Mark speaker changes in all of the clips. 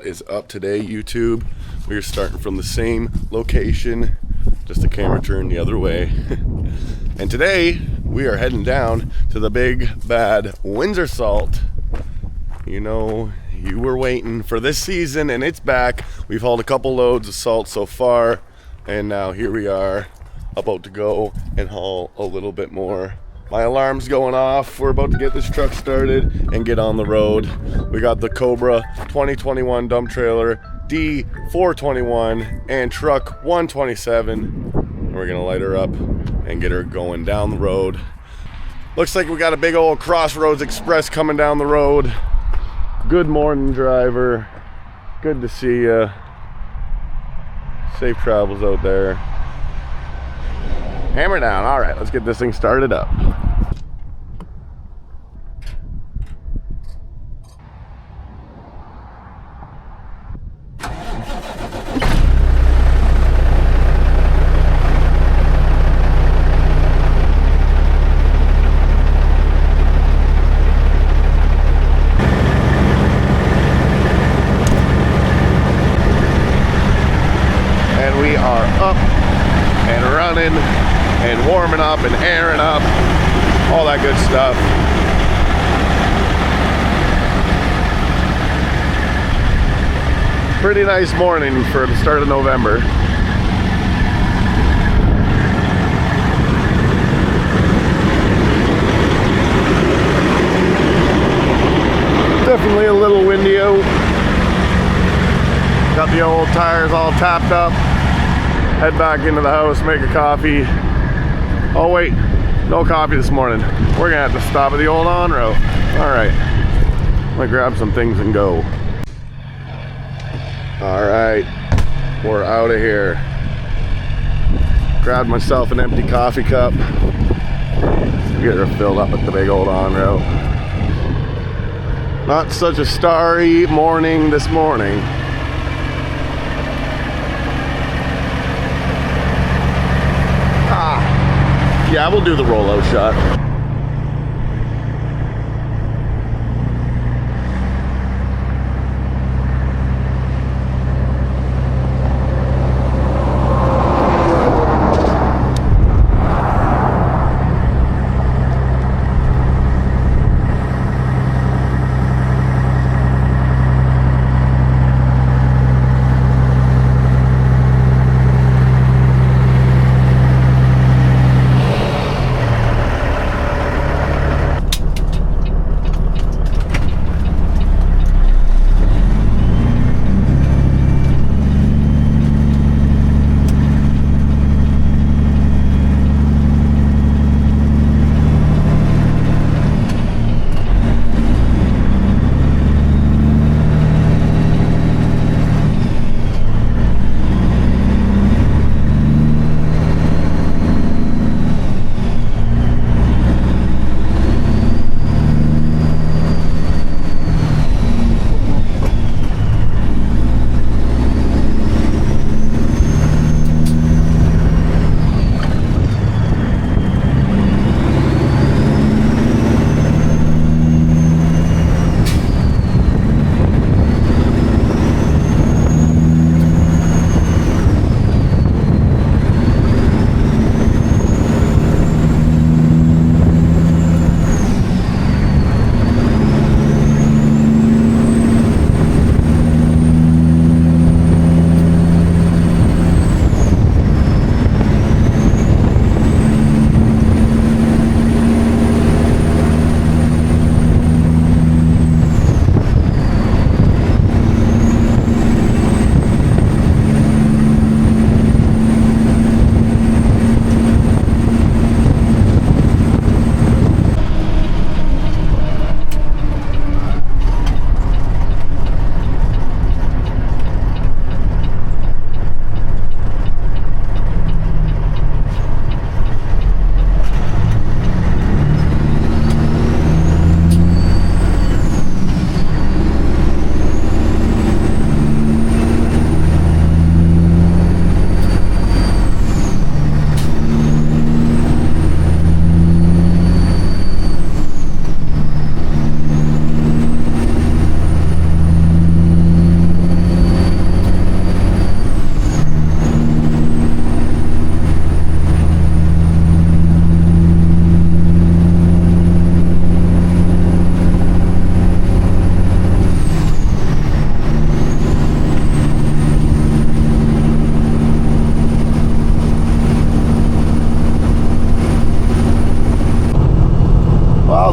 Speaker 1: What is up today, YouTube? We're starting from the same location, just the camera turned the other way. And today we are heading down to the big bad Windsor salt. You know, you were waiting for this season and it's back. We've hauled a couple loads of salt so far, and now here we are about to go and haul a little bit more. My alarm's going off. We're about to get this truck started and get on the road. We got the Cobra 2021 dump trailer, D421, and truck 127. We're gonna light her up and get her going down the road. Looks like we got a big old Crossroads Express coming down the road. Good morning, driver. Good to see you. Safe travels out there. Hammer down. All right, let's get this thing started up. And we are up and running and warming up and airing up, all that good stuff. Pretty nice morning for the start of November. Definitely a little windy out. Got the old tires all tapped up. Head back into the house, make a coffee. Oh wait, no coffee this morning. We're gonna have to stop at the old on route. All right, I'm gonna grab some things and go. All right, we're out of here. Grabbed myself an empty coffee cup. Get her filled up at the big old on route. Not such a starry morning this morning. Yeah, we'll do the rollout shot.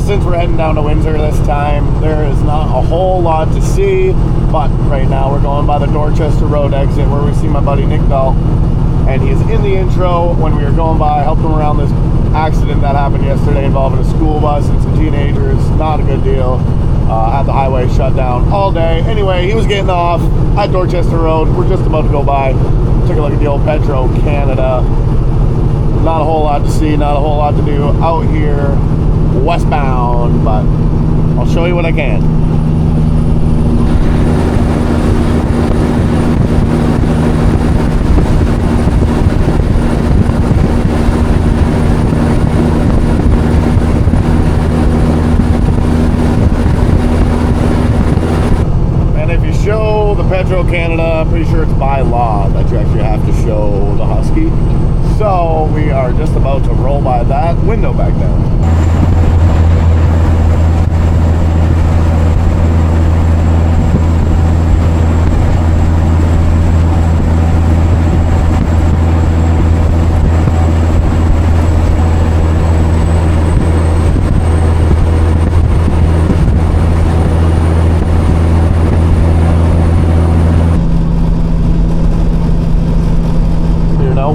Speaker 2: since we're heading down to Windsor this time, there is not a whole lot to see, but right now we're going by the Dorchester Road exit where we see my buddy Nick Bell, and he's in the intro when we were going by, helped him around this accident that happened yesterday involving a school bus and some teenagers. Not a good deal. Had the highway shut down all day. Anyway, he was getting off at Dorchester Road. We're just about to go by. Took a look at the old Petro Canada. Not a whole lot to see, not a whole lot to do out here westbound, but I'll show you what I can. Show the Petro Canada, I'm pretty sure it's by law that you actually have to show the Husky. So we are just about to roll by that window back down.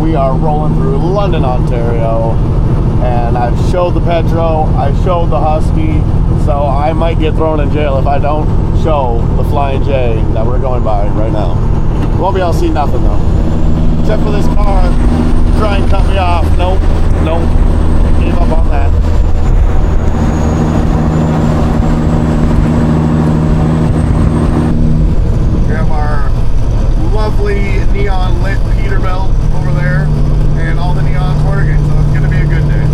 Speaker 2: We are rolling through London, Ontario, and I've showed the Petro, I've showed the Husky, so I might get thrown in jail if I don't show the Flying J that we're going by right now. Won't be able to see nothing though, except for this car trying to cut me off. Nope, gave up on that. We have our lovely neon lit Peterbilt over there, and all the neons working, so it's going to be a good day.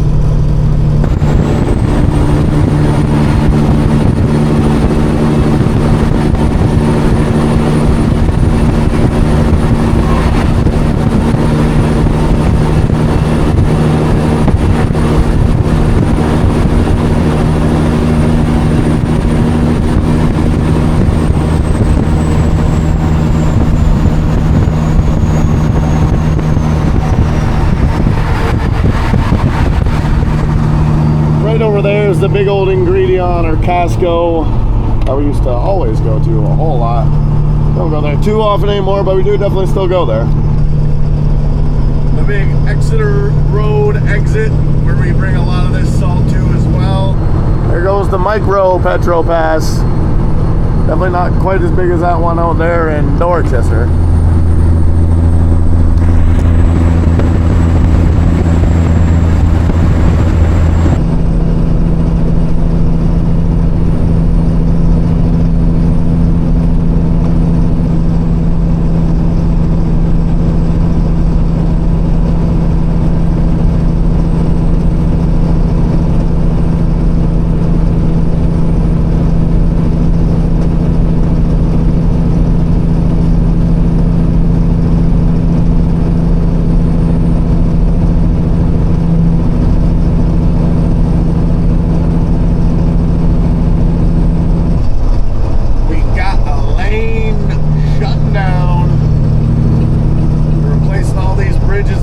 Speaker 2: Over there is the big old Ingredient or Casco that we used to always go to a whole lot. Don't go there too often anymore, but we do definitely still go there. The big Exeter Road exit where we bring a lot of this salt to as well. There goes the micro Petro Pass. Definitely not quite as big as that one out there in Dorchester.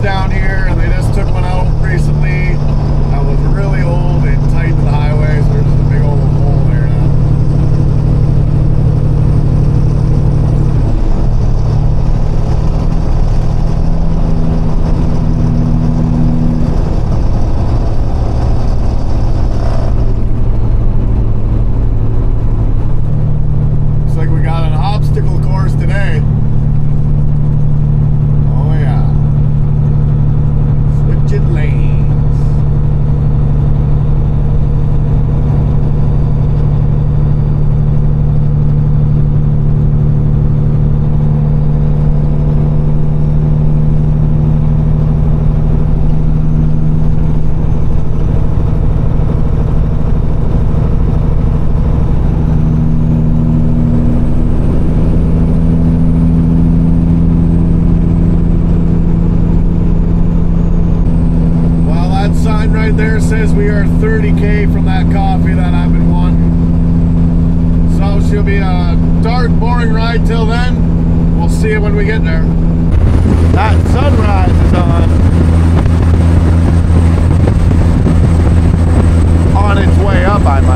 Speaker 2: Down here, and they just took one out recently that was really old and tight to the highway, so there's just a big old hole there now. Looks like we got an obstacle course today. Lanes. Right there says we are 30K from that coffee that I've been wanting. So she'll be a dark, boring ride till then. We'll see you when we get there. That sunrise is on its way up, I might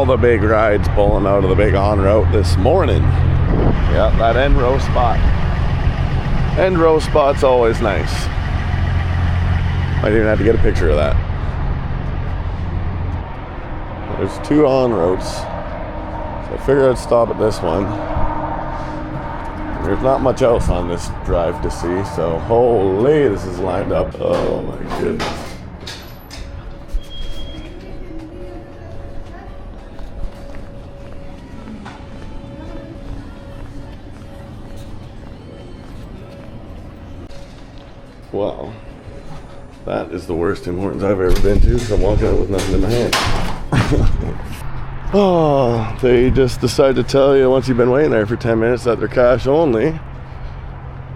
Speaker 1: the big rides pulling out of the big on route this morning. Yeah, that end row spot. End row spot's always nice. Might even have to get a picture of that. There's 2 on routes. So I figured I'd stop at this one. There's not much else on this drive to see, so holy, this is lined up. Oh my goodness. Wow, that is the worst Tim Hortons I've ever been to, because I'm walking out with nothing in my hand. Oh, they just decide to tell you once you've been waiting there for 10 minutes that they're cash only.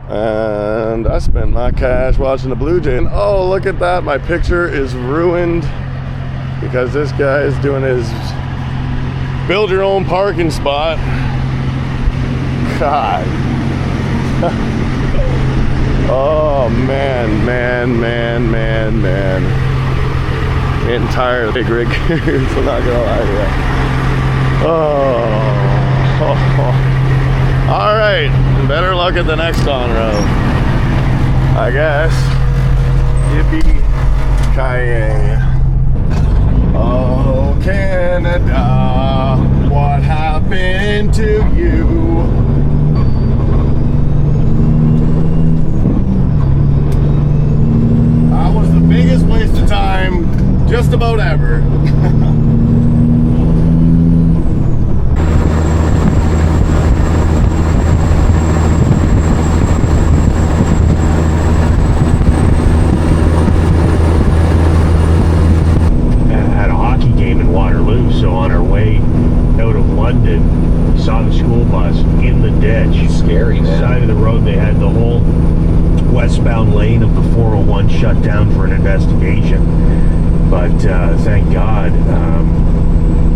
Speaker 1: And I spent my cash watching the Blue Jay. And oh, look at that, my picture is ruined because this guy is doing his build your own parking spot. God. Oh man. Getting tired of big rig carriers, I'm not gonna lie to you. Oh. All right, better luck at the next on road, I guess. Yippee-ki-yay. Oh, Canada, what happened to you? That was the biggest waste of time just about ever.
Speaker 3: Had a hockey game in Waterloo, so on our way out of London, we saw the school bus in the ditch.
Speaker 4: Scary, man.
Speaker 3: Side of the road, they had the whole westbound lane of the 401 shut down for an investigation. But thank God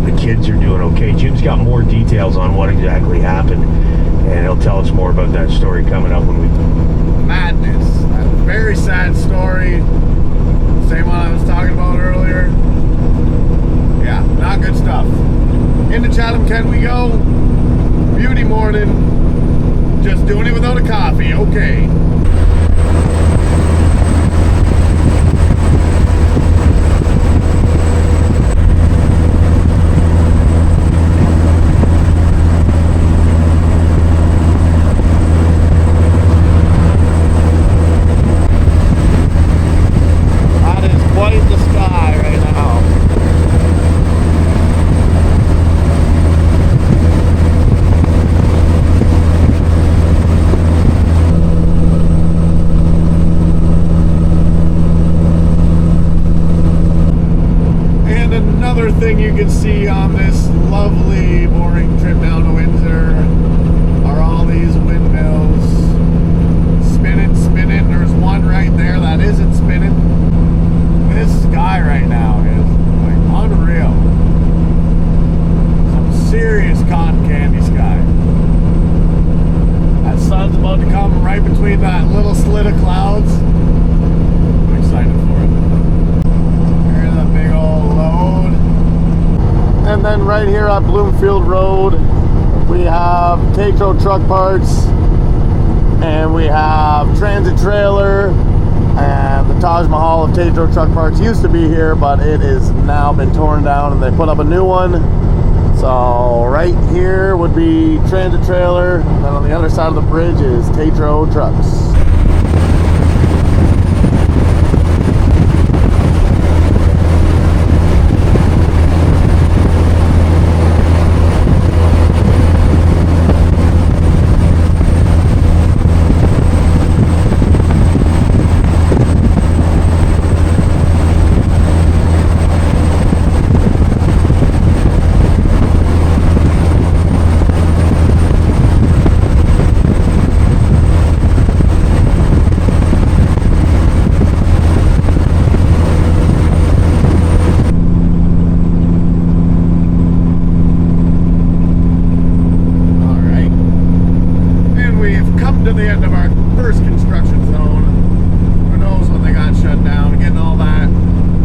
Speaker 3: the kids are doing okay. Jim's got more details on what exactly happened, and he'll tell us more about that story coming up when we...
Speaker 2: Madness. A very sad story. Same one I was talking about earlier. Yeah, not good stuff. Into Chatham can we go? Beauty morning. Just doing it without a coffee. Okay. Thing you can see on this lovely, boring trip down to Windsor are all these windmills spinning. There's one right there that isn't spinning. This sky right now is like unreal. Some serious cotton candy sky. That sun's about to come right between that little slit of clouds. I'm excited for it. Here's a big old load. And then right here at Bloomfield Road, we have Tetro Truck Parts, and we have Transit Trailer, and the Taj Mahal of Tetro Truck Parts used to be here, but it is now been torn down and they put up a new one. So right here would be Transit Trailer, and then on the other side of the bridge is Tetro Trucks. To the end of our first construction zone. Who knows when they got shut down, getting all that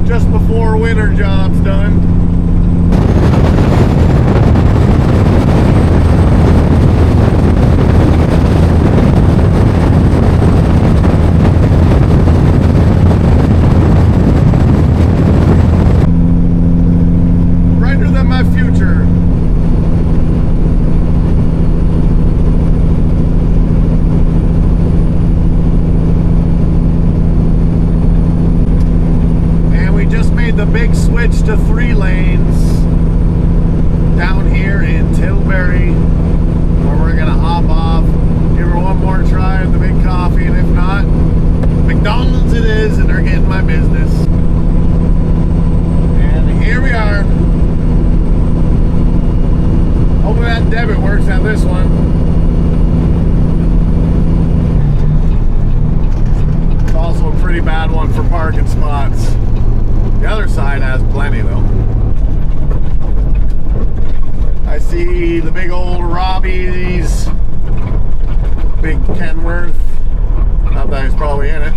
Speaker 2: just before winter jobs done. big switch to 3 lanes down here in Tilbury, where we're gonna hop off, give her one more try at the Big Coffee, and if not, McDonald's it is, and they're getting my business. And here we are. Hopefully that debit works on this one. It's also a pretty bad one for parking spots. The other side has plenty though. I see the big old Robbie's, big Kenworth. Not that he's probably in it.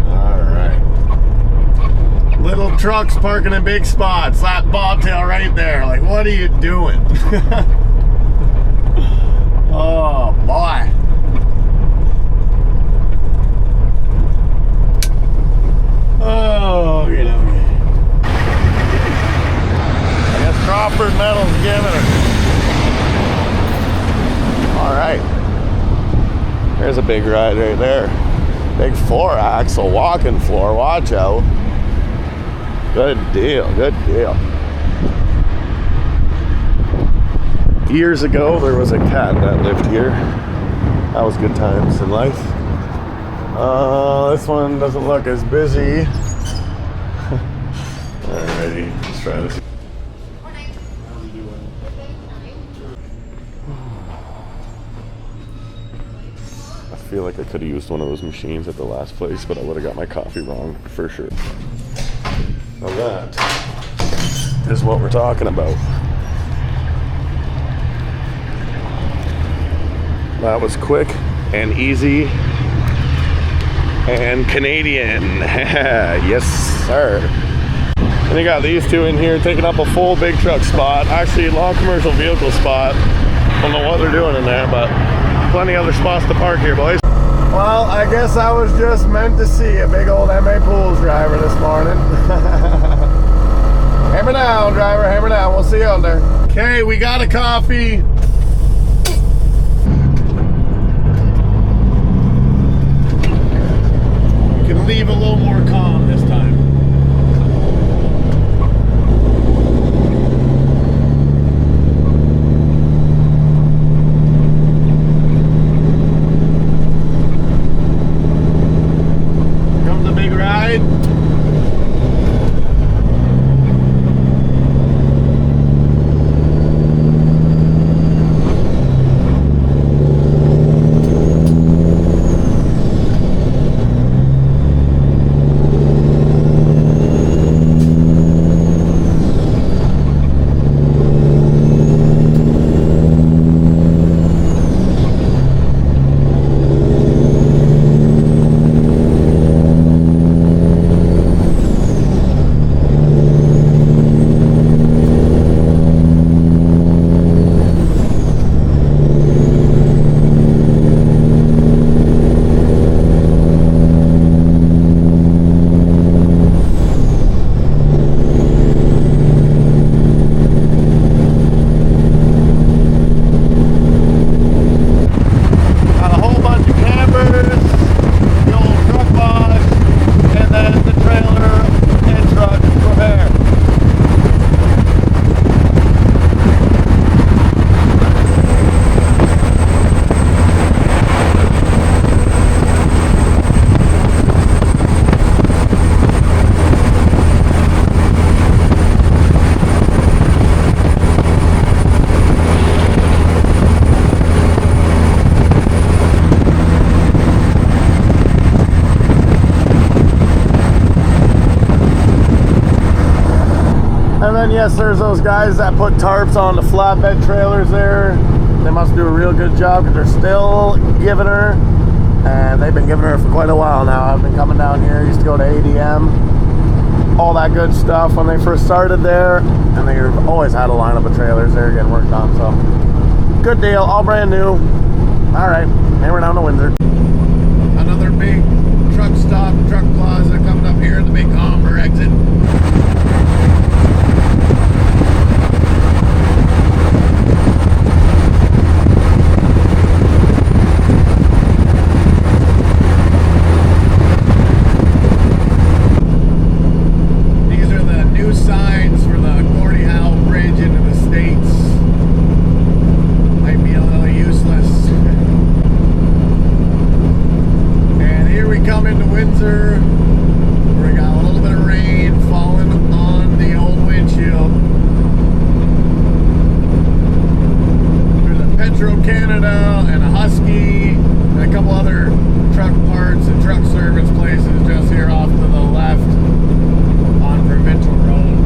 Speaker 2: Alright. Little trucks parking in big spots. That bobtail right there. Like, what are you doing? Oh, boy. Oh, you know. I guess Crawford Metal's giving her. Alright. There's a big ride right there. Big 4-axle walking floor. Watch out. Good deal, good deal. Years ago, there was a cat that lived here. That was good times in life. This one doesn't look as busy. Alrighty, let's try this. I feel like I could have used one of those machines at the last place, but I would have got my coffee wrong for sure. Now that is what we're talking about. That was quick and easy and Canadian. Yes, sir. And they got these two in here taking up a full big truck spot. Actually, long commercial vehicle spot. Don't know what they're doing in there, but plenty other spots to park here, boys. Well, I guess I was just meant to see a big old MA Pools driver this morning. Hammer down, driver, hammer down. We'll see you out there. Okay, we got a coffee. Leave a little more calm this time. Here comes a big ride. then yes, there's those guys that put tarps on the flatbed trailers there. They must do a real good job because they're still giving her, and they've been giving her for quite a while now. I've been coming down here, used to go to ADM, all that good stuff when they first started there, and they always had a lineup of trailers there getting worked on, so good deal, all brand new. All right, and we're down to Windsor. Another big truck stop, truck plaza coming up here at the big Comber exit. Metro Canada and a Husky and a couple other truck parts and truck service places just here off to the left on Provincial Road.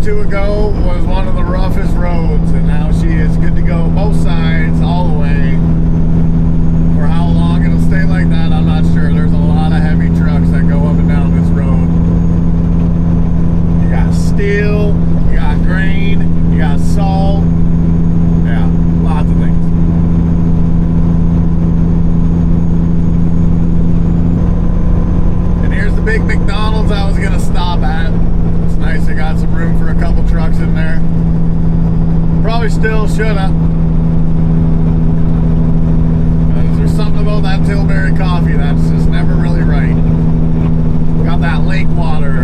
Speaker 2: two ago was one of the roughest roads, and now she is good to go both sides all the way. For how long it'll stay like that, I'm not sure. There's a lot of heavy trucks that go up and down this road. shoulda. There's something about that Tilbury coffee that's just never really right. Got that lake water,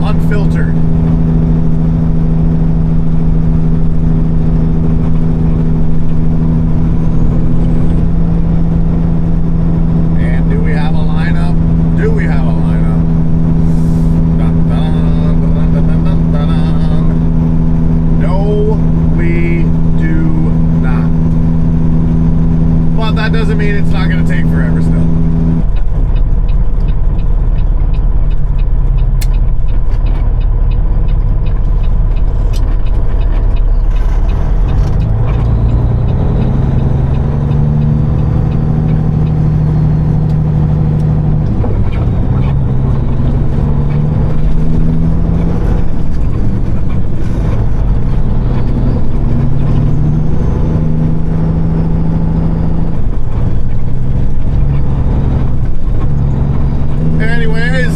Speaker 2: unfiltered. And do we have a lineup? Do we have a lineup? Dun, dun, dun, dun, dun, dun, dun, dun. No, we do not. But that doesn't mean it's not going to take forever still.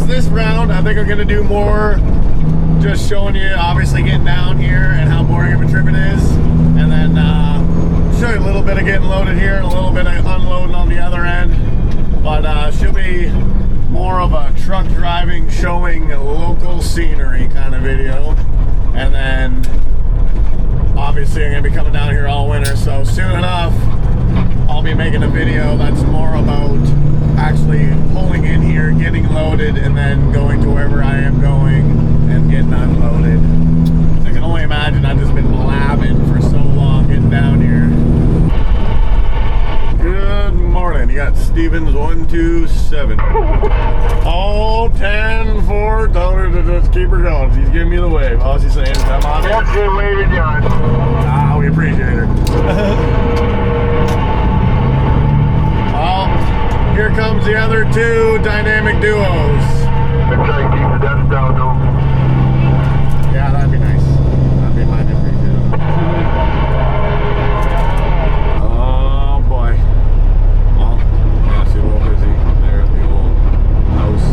Speaker 2: This round, I think I'm going to do more just showing you, obviously, getting down here and how boring of a trip it is. And then show you a little bit of getting loaded here and a little bit of unloading on the other end. But should be more of a truck driving, showing local scenery kind of video. And then, obviously, I'm going to be coming down here all winter. So soon enough, I'll be making a video that's more about actually pulling in here, getting loaded, and then going to wherever I am going and getting unloaded. I can only imagine I've just been blabbing for so long getting down here. Good morning. You got StevensLTD. All 10-4. Tell her to just keep her going. She's giving me the wave. All she's saying is come on.
Speaker 4: That's the way to do it.
Speaker 2: Ah, we appreciate her. Here comes the other two dynamic duos.
Speaker 4: Make sure you keep the dust down, though.
Speaker 2: Yeah, that'd be nice. That'd be mighty appreciated. Oh boy. Well, yeah, see, a little busy there at the old house.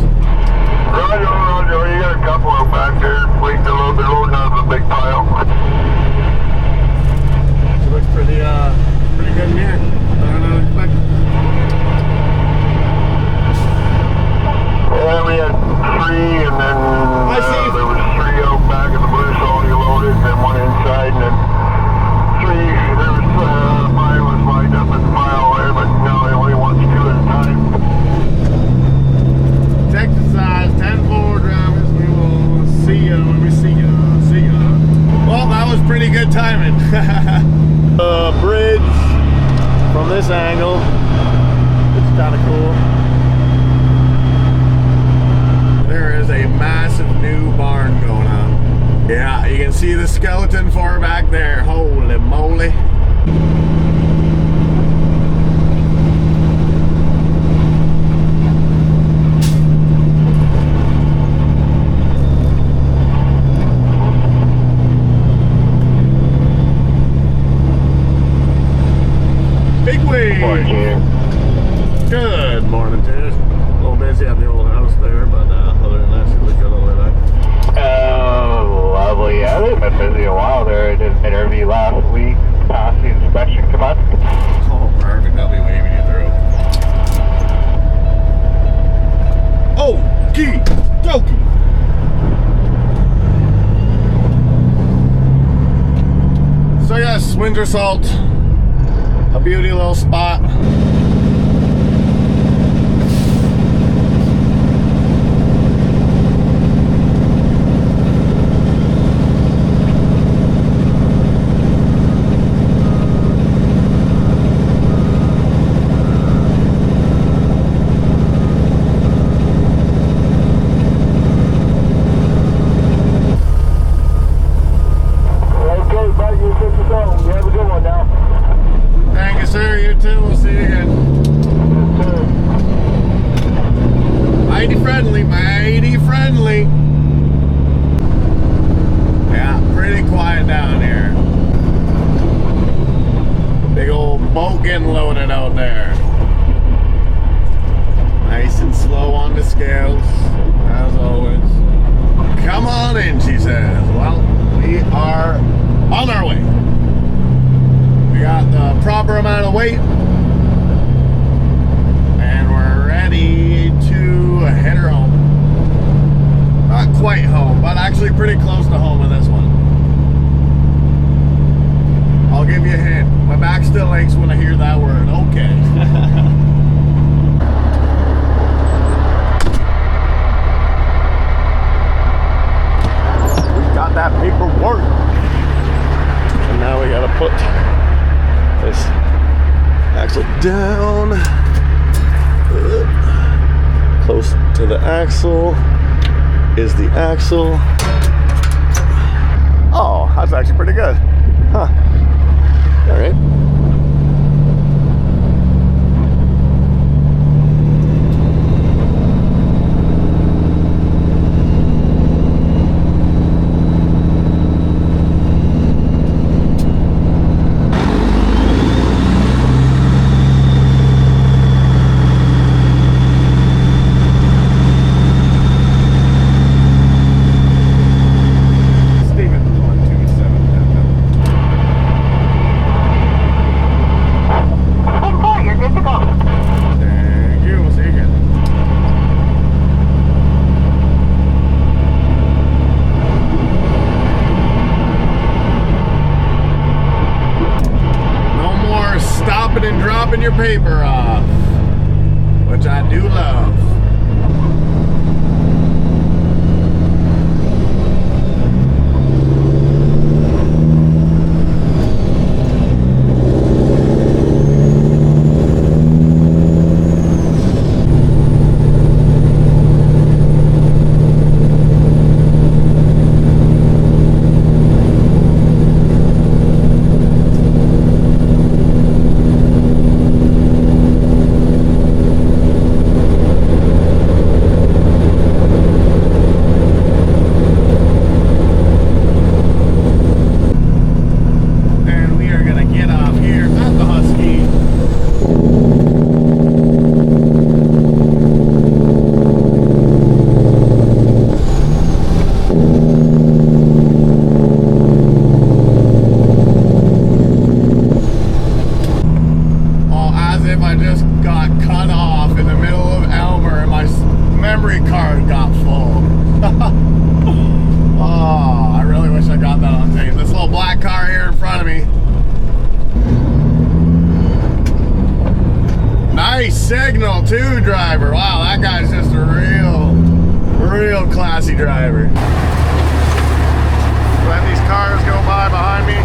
Speaker 4: Roger, you got a couple of them back there waiting to load. They're loading out of a big pile.
Speaker 2: She looks pretty good in here. Better than I expected.
Speaker 4: Yeah, we had three, and then there was three out back of the blue, so already loaded, and then one inside, and then three. There was five was lined up in the pile there, but now they only want two at a time.
Speaker 2: Exercise 10-4 drivers. We will see you when we see you. See ya. Well, that was pretty good timing. Bridge from this angle. It's kind of cool. There is a massive new barn going on. Yeah, you can see the skeleton far back there. Holy moly. Big wave. Good morning, Tish. A little busy at the old house there, but other than that, she looked good all the way back.
Speaker 4: Oh, lovely. Yeah, they've been busy a while there. I did an interview last week, passed the inspection command.
Speaker 2: Oh, perfect. I'll be waving you through. Okie dokie. So yes, Windsor Salt. A beauty little spot. Mighty friendly. Yeah, pretty quiet down here. Big old boat getting loaded out there. Nice and slow on the scales, as always. Come on in, she says. Well, we are on our way. actually pretty close to home with this one. I'll give you a hint. My back still aches when I hear that word. Okay. We got that paperwork. And now we gotta put this axle down. Close to the axle is the axle. Oh, that's actually pretty good. Huh. All right. And dropping your paper off, which I do love. Signal too, driver. Wow, that guy's just a real classy driver. Let these cars go by behind me.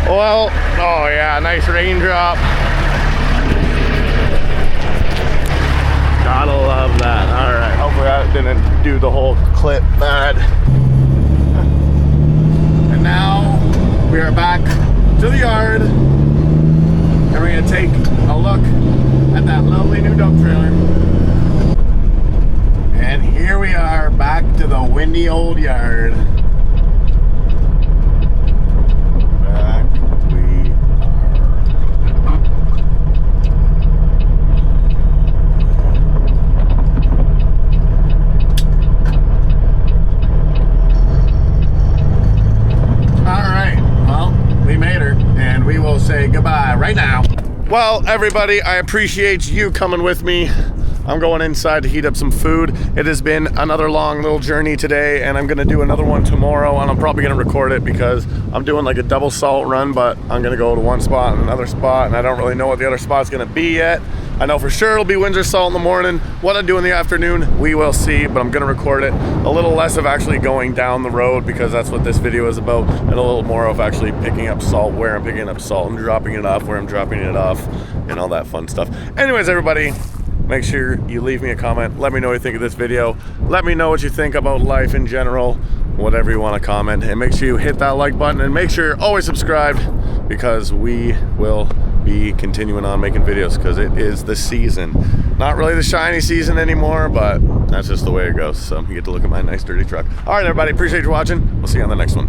Speaker 2: Well, oh yeah, nice raindrop. do the whole clip bad. And now we are back to the yard, and we're gonna take a look at that lovely new dump trailer. And here we are back to the windy old yard. Back we say goodbye right now. Well, everybody, I appreciate you coming with me. I'm going inside to heat up some food. It has been another long little journey today, and I'm gonna do another one tomorrow, and I'm probably gonna record it because I'm doing like a double salt run, but I'm gonna go to one spot and another spot, and I don't really know what the other spot's gonna be yet. I know for sure it'll be Windsor salt in the morning. What I do in the afternoon, we will see, but I'm gonna record it a little less of actually going down the road, because that's what this video is about, and a little more of actually picking up salt, where I'm picking up salt and dropping it off, where I'm dropping it off, and all that fun stuff. Anyways, everybody, make sure you leave me a comment. Let me know what you think of this video. Let me know what you think about life in general, whatever you want to comment. And make sure you hit that like button, and make sure you're always subscribed, because we will be continuing on making videos, because it is the season. Not really the shiny season anymore, but that's just the way it goes. So you get to look at my nice dirty truck. All right, everybody, appreciate you watching. We'll see you on the next one.